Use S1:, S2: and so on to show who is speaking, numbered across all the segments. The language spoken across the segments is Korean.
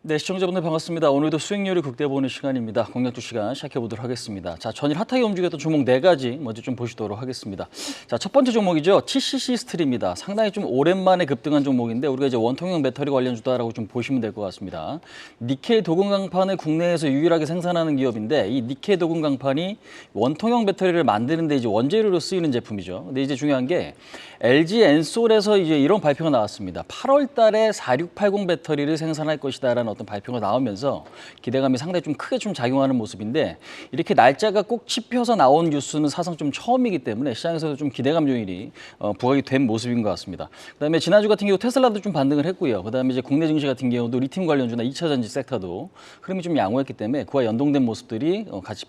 S1: 네, 시청자분들 반갑습니다. 오늘도 수익률을 극대보는 시간입니다. 공략주 시간 시작해보도록 하겠습니다. 자, 전일 핫하게 움직였던 종목 4가지 먼저 좀 보시도록 하겠습니다. 자, 첫 번째 종목이죠. TCC 스틸입니다. 상당히 좀 오랜만에 급등한 종목인데 우리가 이제 원통형 배터리 관련주다라고 좀 보시면 될 것 같습니다. 니켈 도금 강판을 국내에서 유일하게 생산하는 기업인데 이 니켈 도금 강판이 원통형 배터리를 만드는 데 이제 원재료로 쓰이는 제품이죠. 근데 이제 중요한 게 LG 엔솔에서 이제 이런 발표가 나왔습니다. 8월 달에 4680 배터리를 생산할 것이다라는 어떤 발표가 나오면서 기대감이 상당히 좀 크게 좀 작용하는 모습인데 이렇게 날짜가 꼭 짚혀서 나온 뉴스는 사상 좀 처음이기 때문에 시장에서도 좀 기대감 요인이 부각이 된 모습인 것 같습니다. 그다음에 지난주 같은 경우 테슬라도 좀 반등을 했고요. 그다음에 이제 국내 증시 같은 경우도 리튬 관련주나 2차 전지 섹터도 흐름이 좀 양호했기 때문에 그와 연동된 모습들이 같이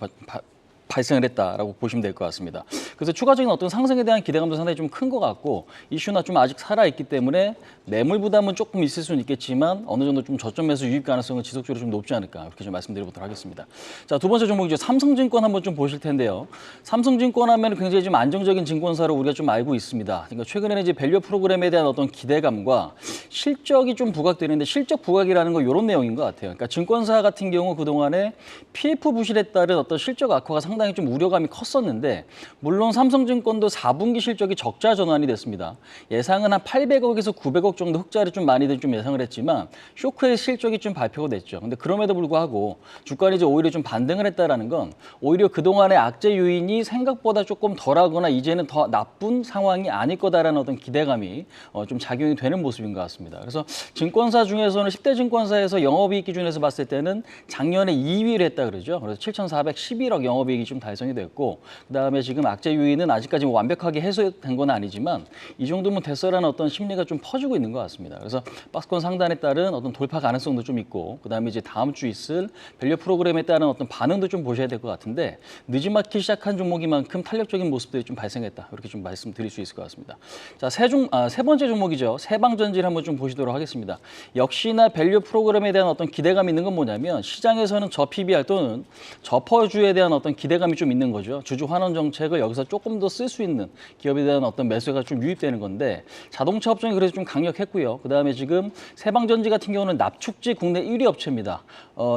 S1: 발생을 했다라고 보시면 될 것 같습니다. 그래서 추가적인 어떤 상승에 대한 기대감도 상당히 좀 큰 것 같고 이슈나 좀 아직 살아있기 때문에 매물 부담은 조금 있을 수는 있겠지만 어느 정도 좀 저점에서 유입 가능성은 지속적으로 좀 높지 않을까 이렇게 좀 말씀드려보도록 하겠습니다. 자, 두 번째 종목이죠. 삼성증권 한번 좀 보실 텐데요. 삼성증권 하면 굉장히 좀 안정적인 증권사로 우리가 좀 알고 있습니다. 그러니까 최근에는 이제 밸류 프로그램에 대한 어떤 기대감과 실적이 좀 부각되는데 실적 부각이라는 건 이런 내용인 것 같아요. 그러니까 증권사 같은 경우 그동안에 PF 부실에 따른 어떤 실적 악화가 상당히 좀 우려감이 컸었는데 물론 삼성증권도 4분기 실적이 적자 전환이 됐습니다. 예상은 한 800억에서 900억 정도 흑자를 좀 많이들 좀 예상을 했지만 쇼크의 실적이 좀 발표가 됐죠. 근데 그럼에도 불구하고 주가는 이제 오히려 좀 반등을 했다라는 건 오히려 그동안의 악재 요인이 생각보다 조금 덜하거나 이제는 더 나쁜 상황이 아닐 거다라는 어떤 기대감이 좀 작용이 되는 모습인 것 같습니다. 그래서 증권사 중에서는 10대 증권사에서 영업이익 기준에서 봤을 때는 작년에 2위를 했다 그러죠. 그래서 7,411억 영업이익이 좀 달성이 됐고 그다음에 지금 악재 요인은 아직까지 완벽하게 해소된 건 아니지만 이 정도면 됐어라는 어떤 심리가 좀 퍼지고 있는 것 같습니다. 그래서 박스권 상단에 따른 어떤 돌파 가능성도 좀 있고 그다음에 이제 다음 주 있을 밸류 프로그램에 따른 어떤 반응도 좀 보셔야 될 것 같은데 늦지막히 시작한 종목이만큼 탄력적인 모습들이 좀 발생했다. 이렇게 좀 말씀드릴 수 있을 것 같습니다. 자, 세 번째 종목이죠. 세방전지를 한번 좀 보시도록 하겠습니다. 역시나 밸류 프로그램에 대한 어떤 기대감이 있는 건 뭐냐면 시장에서는 저 PBR 또는 저퍼주에 대한 어떤 기대감이 좀 있는 거죠. 주주 환원 정책을 여기서 조금 더 쓸 수 있는 기업에 대한 어떤 매수가 좀 유입되는 건데 자동차 업종이 그래서 좀 강력했고요. 그다음에 지금 세방전지 같은 경우는 납축지 국내 1위 업체입니다.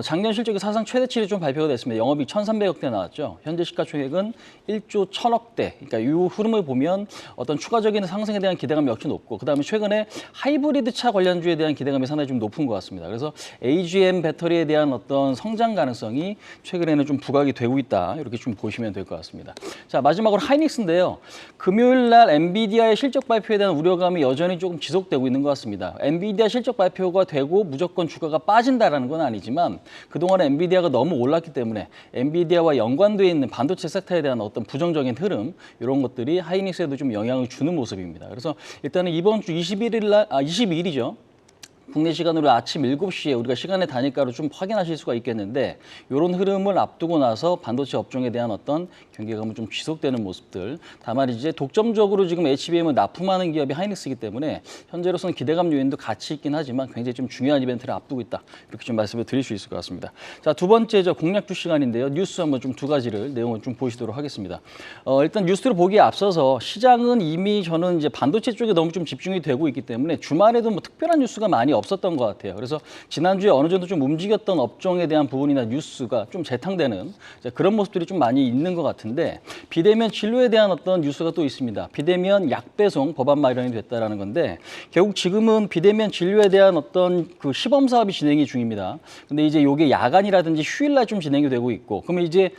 S1: 작년 실적이 사상 최대치를 좀 발표가 됐습니다. 영업이익 1,300억대 나왔죠. 현재 시가총액은 1조 1,000억대. 그러니까 이 흐름을 보면 어떤 추가적인 상승에 대한 기대감이 역시 높고 그다음에 최근에 하이브리드 차 관련주에 대한 기대감이 상당히 좀 높은 것 같습니다. 그래서 AGM 배터리에 대한 어떤 성장 가능성이 최근에는 좀 부각이 되고 있다. 이렇게 좀 보시면 될 것 같습니다. 자, 마지막으로 하이닉스인데요. 금요일 날 엔비디아의 실적 발표에 대한 우려감이 여전히 조금 지속되고 있는 것 같습니다. 엔비디아 실적 발표가 되고 무조건 주가가 빠진다라는 건 아니지만 그동안에 엔비디아가 너무 올랐기 때문에 엔비디아와 연관되어 있는 반도체 섹터에 대한 어떤 부정적인 흐름 이런 것들이 하이닉스에도 좀 영향을 주는 모습입니다. 그래서 일단은 이번 주 22일이죠. 국내 시간으로 아침 7시에 우리가 시간의 단일가로 좀 확인하실 수가 있겠는데 이런 흐름을 앞두고 나서 반도체 업종에 대한 어떤 경계감은 좀 지속되는 모습들. 다만 이제 독점적으로 지금 HBM을 납품하는 기업이 하이닉스이기 때문에 현재로서는 기대감 요인도 같이 있긴 하지만 굉장히 좀 중요한 이벤트를 앞두고 있다. 이렇게 좀 말씀을 드릴 수 있을 것 같습니다. 자, 두 번째 공략주 시간인데요. 뉴스 한번 좀 두 가지를 내용을 좀 보시도록 하겠습니다. 일단 뉴스를 보기에 앞서서 시장은 이미 저는 이제 반도체 쪽에 너무 좀 집중이 되고 있기 때문에 주말에도 뭐 특별한 뉴스가 많이 없었던 것 같아요. 그래서 지난주에 어느 정도 좀 움직였던 업종에 대한 부분이나 뉴스가 좀 재탕되는 그런 모습들이 좀 많이 있는 것 같은데 비대면 진료에 대한 어떤 뉴스가 또 있습니다. 비대면 약배송 법안 마련이 됐다라는 건데 결국 지금은 비대면 진료에 대한 어떤 그 시범 사업이 진행이 중입니다. 근데 이제 이게 야간이라든지 휴일날 좀 진행이 되고 있고 그러면 이제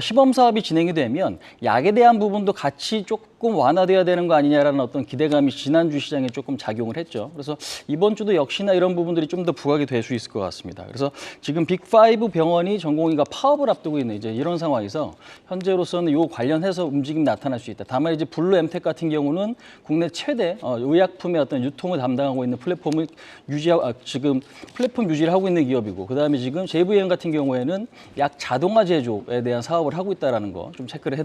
S1: 시범 사업이 진행이 되면 약에 대한 부분도 같이 조금 완화돼야 되는 거 아니냐라는 어떤 기대감이 지난주 시장에 조금 작용을 했죠. 그래서 이번 주도 역시나 이런 부분들이 좀 더 부각이 될 수 있을 것 같습니다. 그래서 지금 빅5 병원이 전공의가 파업을 앞두고 있는 이제 이런 상황에서 현재로서는 이 관련해서 움직임이 나타날 수 있다. 다만 이제 블루 엠텍 같은 경우는 국내 최대 의약품의 어떤 유통을 담당하고 있는 플랫폼을 지금 플랫폼 유지를 하고 있는 기업이고 그다음에 지금 JVM 같은 경우에는 약 자동화 제조에 대한 사업을 하고 있다라는 거 좀 체크를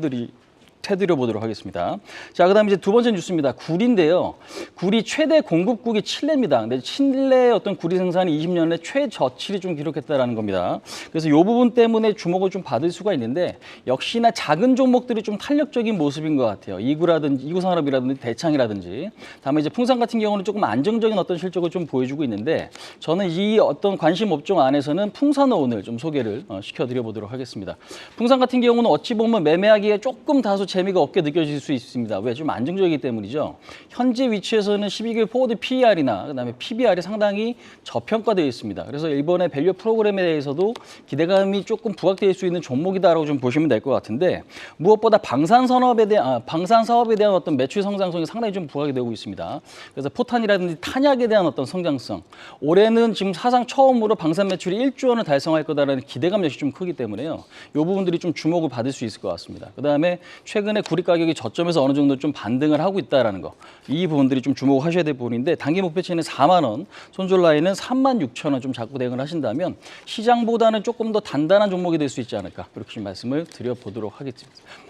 S1: 해드려 보도록 하겠습니다. 자, 그다음에 이제 두 번째 뉴스입니다. 굴인데요. 굴이 최대 공급국이 칠레입니다. 근데 칠레의 어떤 구리 생산이 20년에 최저치를 좀 기록했다라는 겁니다. 그래서 이 부분 때문에 주목을 좀 받을 수가 있는데 역시나 작은 종목들이 좀 탄력적인 모습인 것 같아요. 이구산업이라든지 대창이라든지. 다음에 이제 풍산 같은 경우는 조금 안정적인 어떤 실적을 좀 보여주고 있는데 저는 이 어떤 관심 업종 안에서는 풍산을 오늘 좀 소개를 시켜드려 보도록 하겠습니다. 풍산 같은 경우는 어찌 보면 매매하기에 조금 다소 재미가 없게 느껴질 수 있습니다. 왜? 좀 안정적이기 때문이죠. 현재 위치에서는 12개월 포워드 PER이나 그다음에 PBR이 상당히 저평가되어 있습니다. 그래서 이번에 밸류 프로그램에 대해서도 기대감이 조금 부각될 수 있는 종목이다라고 좀 보시면 될 것 같은데 무엇보다 방산 사업에 대한 어떤 매출 성장성이 상당히 좀 부각이 되고 있습니다. 그래서 포탄이라든지 탄약에 대한 어떤 성장성, 올해는 지금 사상 처음으로 방산 매출이 1조 원을 달성할 거다라는 기대감 역시 좀 크기 때문에요. 이 부분들이 좀 주목을 받을 수 있을 것 같습니다. 그다음에 최근에 구리 가격이 저점에서 어느 정도 좀 반등을 하고 있다라는 거, 이 부분들이 좀 주목하셔야 될 부분인데 단기 목표치는 4만 원, 손절 라인은 36,000원 좀 잡고 대응을 하신다면 시장보다는 조금 더 단단한 종목이 될 수 있지 않을까 그렇게 좀 말씀을 드려보도록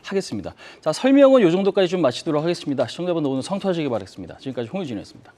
S1: 하겠습니다. 자, 설명은 이 정도까지 좀 마치도록 하겠습니다. 시청자분들 오늘 성투하시기 바라겠습니다. 지금까지 홍유진이었습니다.